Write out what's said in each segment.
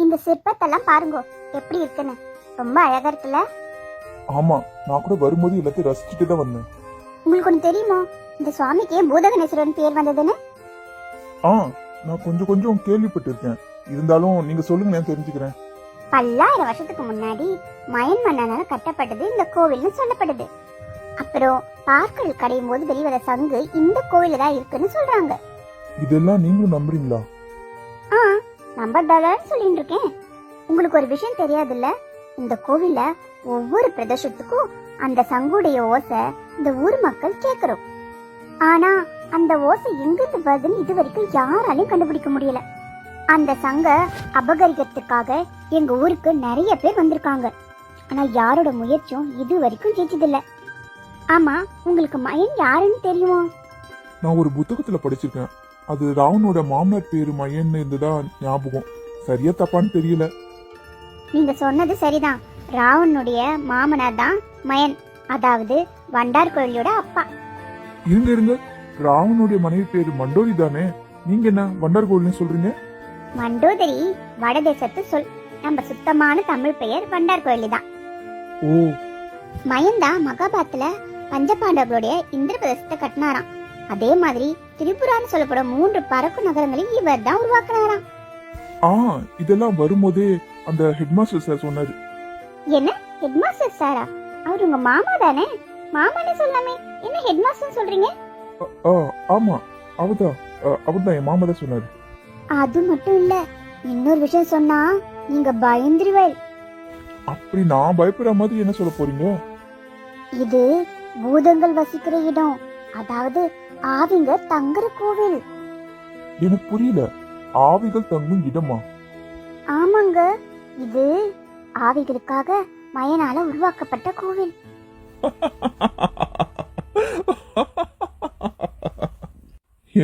இந்த சிற்பத்தெல்லாம் பாருங்க எப்படி இருக்குன்னு. ரொம்ப அழகா இருக்குல்ல? ஆமா, நான் கூட வரும்போது எல்லாத்தையும் ரசிச்சுட்டு தான் வந்தேன். உங்களுக்கு ஒண்ணு தெரியுமா, இந்த சுவாமிக்கு பூதகணேஸ்வரன் பேர் வந்ததுன்னு? ஆ, நான் கொஞ்சம் கொஞ்சம் கேள்விப்பட்டிருக்கேன். இருந்தாலும் நீங்க சொல்லுங்க, நான் தெரிஞ்சுக்கிறேன். பல்லாயிரம் வருஷத்துக்கு முன்னாடி மயன் மன்னனால கட்டப்பட்டது இந்த கோவில்னு சொல்லப்படுது. அப்புறம் பார்க்கல் கடையும் போது வெளிவர சங்கு இந்த கோவில தான் இருக்குன்னு சொல்றாங்க. இதெல்லாம் நீங்களும் நம்புறீங்களா? ஆ, நம்பர்தான்னு சொல்லிட்டு இருக்கேன். உங்களுக்கு ஒரு விஷயம் தெரியாதுல்ல, இந்த கோவில்ல ஒவ்வொரு பிரதேசத்துக்கும் அந்த சங்குடைய ஓசை இந்த ஊர் மக்கள் கேக்குறோம். ஆனா அந்த ஓசை எங்கிருந்து வருதுன்னு இது வரைக்கும் யாராலையும் கண்டுபிடிக்க முடியல. அந்த சங்க அபகரிக்கிறதுக்காக எங்க ஊருக்கு நிறைய பேர் வந்திருக்காங்க. ஆனா யாரோட முயற்சியும் இது வரைக்கும் ஜெயிச்சதில்ல. ஆமா, உங்களுக்கு மயன் யாருன்னு தெரியுமா? நான் ஒரு புத்தகத்துல படிச்சிருக்கேன். அது ராவனோட மாமனார் பேரு மயன்னு இருந்ததா ஞாபகம். சரியா தப்பான்னு தெரியல. நீங்க சொன்னது சரிதான். ராவனுடைய மாமனார் தான் மயன், அதாவது வண்டார் கோயிலோட அப்பா. இருங்க இருங்க, ராவனுடைய மனைவி பேரு மண்டோரி தானே? நீங்க என்ன வண்டார் கோயில்னு சொல்றீங்க? மண்டோதரி வடதேசத்து சொல். நம்ம சுத்தமான தமிழ் பெயர் வண்டார் கோயிலி தான். ஓ, மயன்தா மகாபாரத்துல பஞ்சபாண்டவர்களுடைய இந்திரபிரதேசத்தை கட்டினாராம். அதே மாதிரி திரிபுரான்னு சொல்லப்படும் 3 பறக்கும் நகரங்களையும் இவர் தான் உருவாக்குனாராம். ஆ, இதெல்லாம் வரும்போதே அந்த ஹெட்மாஸ்டர் சார் சொன்னாரு. என்ன ஹெட்மாஸ்டர் சாரா? அவர் உங்க மாமா தானே? மாமானே சொல்லாமே, என்ன ஹெட்மாஸ்டர் சொல்றீங்க? ஆமா, அவர்தான் என் மாமா தான் சொன்னாரு. அது மட்டும் இல்ல, இன்னொரு விஷயம் சொன்னா நீங்க பயந்துருவேல். அப்படி நான் பயப்படுற மாதிரி என்ன சொல்ல போறீங்க? இது பூதங்கள் வசிக்கிற இடம், அதாவது ஆவிங்க தங்குற கோவில். எனக்கு புரியல. ஆவிகள் தங்கும் இடமா? ஆமாங்க, இது ஆவிகளுக்காக மயனால உருவாக்கப்பட்ட கோவில்.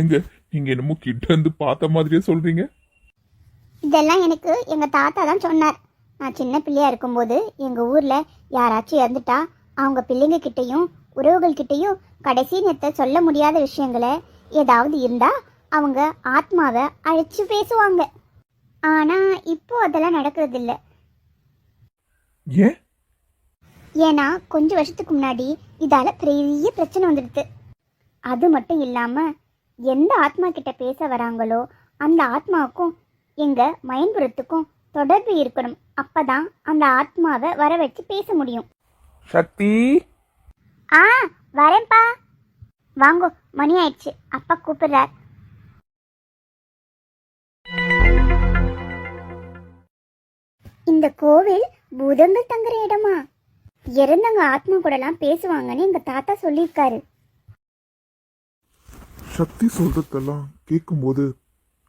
எங்க நீங்க என்னமோ கிட்ட இருந்து பார்த்த மாதிரியே சொல்றீங்க. இதெல்லாம் எனக்கு எங்க தாத்தா தான் சொன்னார். நான் சின்ன பிள்ளையா இருக்கும்போது எங்க ஊர்ல யாராச்சும் இறந்துட்டா அவங்க பிள்ளைங்க கிட்டையும் உறவுகள் கிட்டையும் கடைசி நேரத்தை சொல்ல முடியாத விஷயங்களை ஏதாவது இருந்தா அவங்க ஆத்மாவை அழைச்சு பேசுவாங்க. ஆனா இப்போ அதெல்லாம் நடக்கிறது இல்ல. ஏன்? ஏன்னா கொஞ்சம் வருஷத்துக்கு முன்னாடி இதால பெரிய பிரச்சனை வந்துடுது. அது மட்டும் இல்லாம எந்த ஆத்மா கிட்ட பேச வராங்களோ அந்த ஆத்மாவுக்கும் எங்க மயன்புரத்துக்கும் தொடர்பு இருக்கணும். அப்பதான் அந்த ஆத்மாவை வர வச்சு பேச முடியும். சக்தி, ஆ வரேன்பா. வாங்கோ, மணி ஆயிடுச்சு, அப்பா கூப்பிடுறார். இந்த கோவில் பூதங்கள் தங்குற இடமா? இறந்தவங்க ஆத்மா கூடலாம் பேசுவாங்கன்னு எங்க தாத்தா சொல்லியிருக்காரு. சக்தி சொல்றதெல்லாம் கேட்கும்போது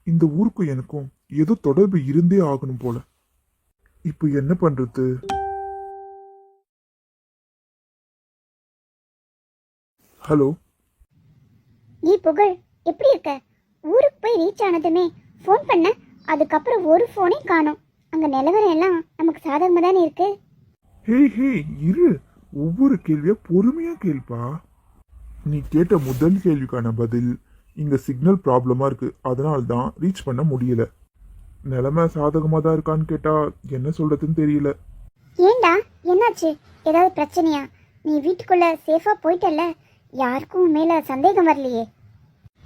இந்த ஊருக்கும் எனக்கும் ஏதோ தொடர்பு இருந்தே ஆகணும் போல. இப்போ என்ன பண்றது? ஹலோ, நீ புகழ், எப்படி இருக்க? ஊருக்கு போய் ரீச் ஆனதுமே ஃபோன் பண்ண, அதுக்கப்புறம் ஒரு ஃபோனே காணோம். அங்க நிலவரம் எல்லாம் நமக்கு சாதகமா தானே இருக்கு. ஹே இரு, ஒவ்வொரு கேள்வியா பொறுமையா கேள்ப்பா. நீ கேட்ட முதல் கேள்விக்கான பதில், இங்க சிக்னல் ப்ராப்ளமா இருக்கு, அதனால தான் ரீச் பண்ண முடியல. நிலைமை சாதகமா தான் இருக்கான்னு கேட்டா என்ன சொல்றதுன்னு தெரியல. ஏண்டா, என்னாச்சு? ஏதாவது பிரச்சனையா? நீ வீட்டுக்குள்ள சேஃபா போயிட்டல்ல, யாருக்கும் மேல சந்தேகம் வரலையே?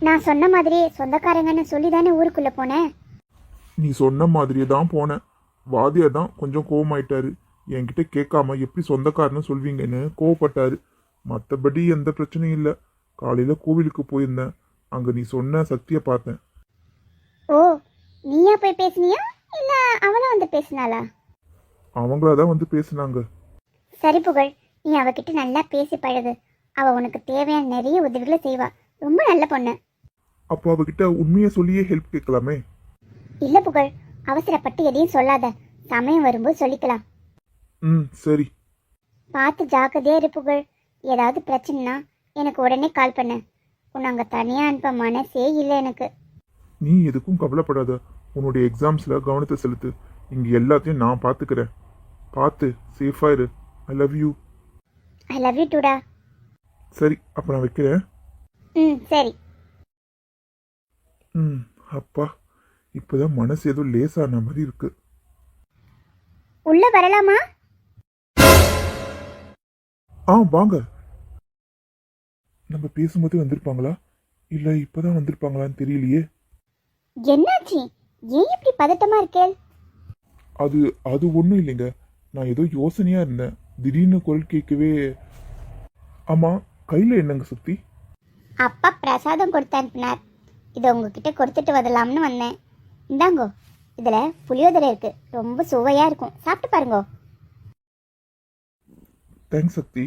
நான் சொன்ன மாதிரி சொந்தக்காரங்கன்னு சொல்லி தானே ஊருக்குள்ள போனேன். நீ சொன்ன மாதிரியே தான் போனேன். வாதியார் தான் கொஞ்சம் கோவமாயிட்டாரு. என்கிட்ட கேட்காம எப்படி சொந்தக்காரன்னு சொல்வீங்கன்னு கோவப்பட்டாரு. மற்றபடி எந்த பிரச்சனையும் இல்லை. காலையில கோவிலுக்கு போயிருந்தேன். அங்க நீ சொன்ன சக்தியை பார்த்தேன். ஓ, நீயா போய் பேசுனியா இல்ல அவளா வந்து பேசினாளா? அவங்களாதான் வந்து பேசினாங்க. சரி புகழ், நீ அவகிட்ட நல்லா பேசி பழகு. அவ உனக்கு தேவையான நிறைய உதவிகளை செய்வா. ரொம்ப நல்ல பொண்ணு. அப்போ அவகிட்ட உண்மையை சொல்லியே ஹெல்ப் கேட்கலாமே. இல்ல புகழ், அவசரப்பட்டு எதையும் சொல்லாத. சமயம் வரும்போது சொல்லிக்கலாம். சரி. பார்த்து ஜாக்கிரதையா இரு புகழ். ஏதாவது பிரச்சனைனா எனக்கு உடனே கால் பண்ணு. உன்னை அங்கே தனியாக அனுப்ப மனசே இல்லை எனக்கு. நீ எதுக்கும் கவலைப்படாத. உன்னுடைய எக்ஸாம்ஸில் கவனத்தை செலுத்து. இங்கே எல்லாத்தையும் நான் பார்த்துக்கிறேன். பார்த்து சேஃபாக இரு. I love you. I love you டூடா. சரி, அப்போ நான் வைக்கிறேன். சரி. அப்பா, இப்போதான் மனசு ஏதோ லேசான மாதிரி இருக்கு. உள்ள வரலாமா? வாங்க. நம்ம பேசும்போது வந்திருப்பாங்களா இல்ல இப்பதான் வந்திருப்பாங்களான்னு தெரியலையே. என்னாச்சு? ஏன் இப்படி பதட்டமா இருக்கேள்? அது அது ஒன்றும் இல்லைங்க. நான் ஏதோ யோசனையா இருந்தேன். திடீர்னு குரல் கேட்கவே. ஆமா, கையில என்னங்க சக்தி? அப்பா பிரசாதம் கொடுத்து அனுப்பினார். இதை உங்ககிட்ட கொடுத்துட்டு வரலாம்னு வந்தேன். இந்தாங்கோ, இதுல புளியோதரை இருக்கு, ரொம்ப சுவையா இருக்கும், சாப்பிட்டு பாருங்கோ. தேங்க்ஸ் சக்தி.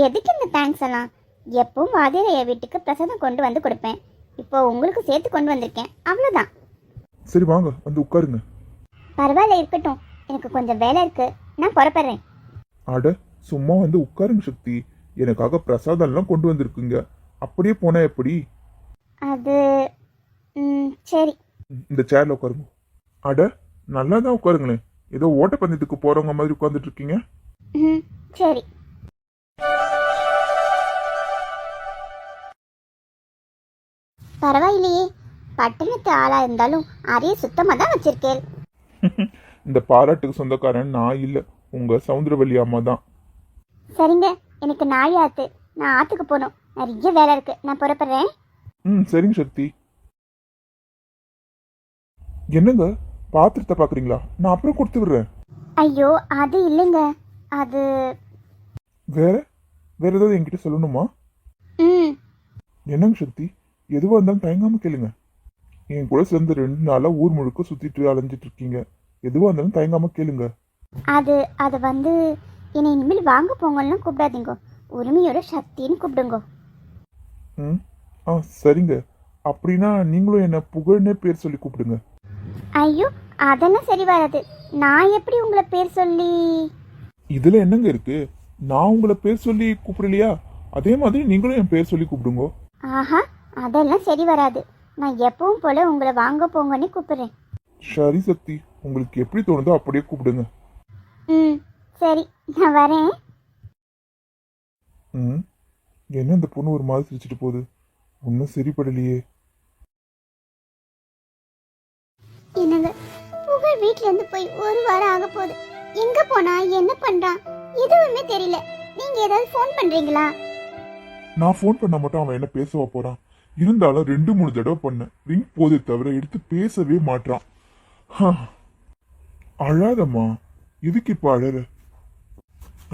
எதுக்கு இந்த தேங்க்ஸ் எல்லாம்? எப்பவும் வாதிரைய வீட்டுக்கு பிரசாதம் கொண்டு வந்து கொடுப்பேன். இப்போ உங்களுக்கு சேர்த்து கொண்டு வந்திருக்கேன், அவ்வளோதான். சரி வாங்க, வந்து உட்காருங்க. பரவாயில்ல, இருக்கட்டும். எனக்கு கொஞ்சம் வேலை இருக்கு, நான் புறப்படுறேன். அட, சும்மா வந்து உட்காருங்க சக்தி. எனக்காக பிரசாதம்லாம் கொண்டு வந்திருக்குங்க. அப்படியே போனா எப்படி? அது சரி. இந்த சேர்ல உட்காருங்க. அட, நல்லா தான் உட்காருங்களேன். ஏதோ ஓட்டப்பந்தயத்துக்கு போறவங்க மாதிரி உட்கார்ந்துட்டு இருக்கீங்க. சரி. பரவாயில்லையே, பட்டணத்து ஆளா இருந்தாலும் அறைய சுத்தமா தான் வச்சிருக்கேன். இந்த பாராட்டுக்கு சொந்தக்காரன் நான் இல்ல, உங்க சவுந்தரவல்லி அம்மா தான். சரிங்க, எனக்கு நாய் ஆத்து, நான் ஆத்துக்கு போகணும். நிறைய வேலை இருக்கு, நான் புறப்படுறேன். சரிங்க சக்தி. என்னங்க பாத்திரத்தை பாக்குறீங்களா? நான் அப்புறம் கொடுத்து விடுறேன். ஐயோ, அது இல்லைங்க. அது வேற வேற ஏதாவது என்கிட்ட சொல்லணுமா? என்னங்க சக்தி, எதுவா இருந்தாலும் தயங்காம கேளுங்க. என் கூட சேர்ந்து 2 நாளா ஊர் முழுக்க சுத்திட்டு அலைஞ்சிட்டு இருக்கீங்க. எதுவா இருந்தாலும் தயங்காம கேளுங்க. அது அது வந்து என்னை இனிமேல் வாங்க போங்கன்னு கூப்பிடாதீங்க, உரிமையோட சக்தின்னு கூப்பிடுங்க. சரிங்க. அப்படின்னா நீங்களும் என்ன புகழ்னே பேர் சொல்லி கூப்பிடுங்க. ஐயோ, அதெல்லாம் சரி வராது. நான் எப்படி உங்களை பேர் சொல்லி? இதுல என்னங்க இருக்கு? நான் உங்களை பேர் சொல்லி கூப்பிடலையா? அதே மாதிரி நீங்களும் என் பேர் சொல்லி கூப்பிடுங்க. ஆஹா, அதெல்லாம் சரி வராது. நான் எப்பவும் போல உங்களை வாங்க போங்கன்னு கூப்பிடுறேன். சரி சக்தி, உங்களுக்கு எப்படி தோணுதோ அப்படியே கூப்பிடுங்க. சரி, நான் வரேன். என்ன இந்த பொண்ணு ஒரு மாதிரி சிரிச்சிட்டு போகுது? ஒன்னும் சரிப்படலையே. என்னங்க, புகழ் வீட்ல இருந்து போய் 1 வாரம் ஆக போகுது. எங்க போனா, என்ன பண்றான், எதுவுமே தெரியல. நீங்க ஏதாவது ஃபோன் பண்றீங்களா? நான் ஃபோன் பண்ண மட்டும் அவன் என்ன பேசவா போறான்? இருந்தாலும் 2-3 தடவை பண்ணேன். ரிங் போதே தவிர எடுத்து பேசவே மாட்டான். அழாதம்மா, எதுக்கு இப்ப அழற?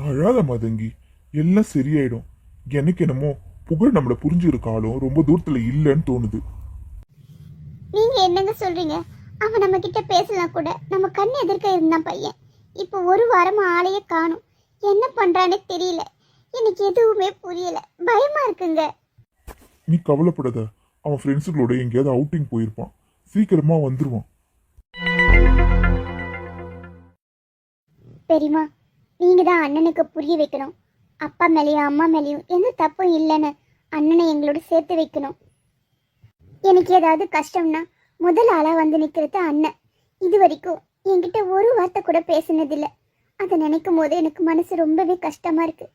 அழாதம்மா தங்கி, எல்லாம் சரியாயிடும். எனக்கு என்னமோ புகழ் நம்மள புரிஞ்சிருக்காலும் ரொம்ப தூரத்துல இல்லைன்னு தோணுது. நீங்க என்னங்க சொல்றீங்க? அவன் நம்ம கிட்ட பேசலாம் கூட, நம்ம கண்ணு எதிர்க்க இருந்தான் பையன். இப்போ 1 வாரமா ஆளையே காணும். என்ன பண்றானே தெரியல. எனக்கு எதுவுமே புரியல, பயமா இருக்குங்க. நீ கவலைப்படாத, அவன் ஃப்ரெண்ட்ஸுகளோட எங்கேயாவது அவுட்டிங் போயிருப்பான். சீக்கிரமா வந்துருவான். பெரியமா, நீங்க தான் அண்ணனுக்கு புரிய வைக்கணும். அப்பா மேலேயும் அம்மா மேலேயும் எந்த தப்பும் இல்லைன்னு அண்ணனை எங்களோட சேர்த்து வைக்கணும். எனக்கு ஏதாவது கஷ்டம்னா முதல் ஆளா வந்து நிக்கிறது அண்ணன். இது வரைக்கும் என்கிட்ட 1 வார்த்தை கூட பேசினதில்லை. அதை நினைக்கும் போது எனக்கு மனசு ரொம்பவே கஷ்டமா இருக்கு.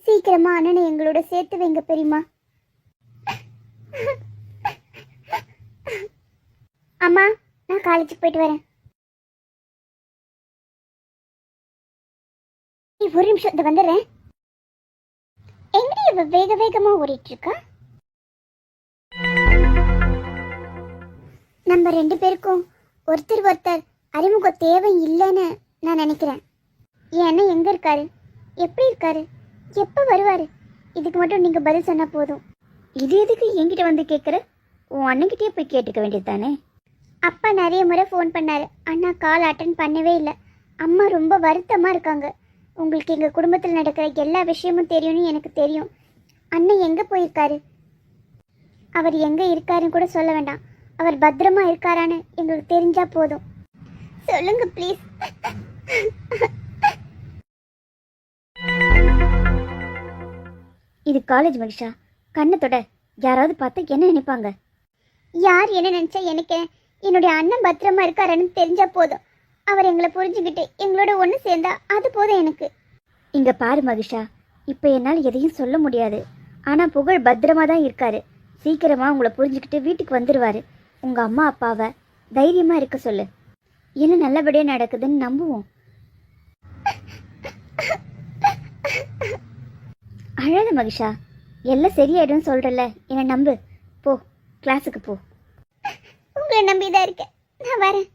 சீக்கிரமா அண்ணனை எங்களோட சேர்த்து வைங்க பெரியமா. அம்மா, நான் காலேஜுக்கு போயிட்டு வரேன். ஒரு நிமிஷம், இதை வந்துடுறேன். எங்கடி இவ வேக வேகமா ஓடிட்டு இருக்கா? நம்ம 2 பேருக்கும் ஒருத்தர் ஒருத்தர் அறிமுகம் தேவை இல்லைன்னு நான் நினைக்கிறேன். என் அண்ணன் எங்க இருக்காரு, எப்படி இருக்காரு, எப்போ வருவாரு, இதுக்கு மட்டும் நீங்க பதில் சொன்னா போதும். இது எதுக்கு என்கிட்ட வந்து கேட்குற? உன் அண்ணன்கிட்டயே போய் கேட்டுக்க வேண்டியது தானே. அப்பா நிறைய முறை ஃபோன் பண்ணாரு, அண்ணா கால் அட்டன் பண்ணவே இல்லை. அம்மா ரொம்ப வருத்தமாக இருக்காங்க. உங்களுக்கு எங்கள் குடும்பத்தில் நடக்கிற எல்லா விஷயமும் தெரியும்னு எனக்கு தெரியும். அண்ணன் எங்கே போயிருக்காரு, அவர் எங்கே இருக்காருன்னு கூட சொல்ல வேண்டாம். அவர் பத்திரமா இருக்காரான்னு எங்களுக்கு தெரிஞ்சா போதும். சொல்லுங்க ப்ளீஸ். இது காலேஜ் மகிஷா, கண்ணத்தோட யாராவது பார்த்தா என்ன நினைப்பாங்க? யார் என்ன நினைச்சா எனக்கு? என்னுடைய அண்ணன் பத்திரமா இருக்காருன்னு தெரிஞ்சா போதும். அவர் எங்களை புரிஞ்சுக்கிட்டு எங்களோட ஒன்று சேர்ந்தா அது போதும் எனக்கு. இங்க பாரு மகிஷா, இப்போ என்னால் எதையும் சொல்ல முடியாது. ஆனால் புகழ் பத்திரமா தான் இருக்காரு. சீக்கிரமா உங்களை புரிஞ்சுக்கிட்டு வீட்டுக்கு வந்துடுவாரு. உங்க அம்மா அப்பாவை தைரியமா இருக்க சொல்லு. என்ன நல்லபடியாக நடக்குதுன்னு நம்புவோம். அழாத மகிஷா, எல்லாம் சரியாயிடும் சொல்றல, என்னை நம்பு. போ, கிளாஸுக்கு போ. உங்களை நம்பிதான் இருக்கேன், நான் வரேன்.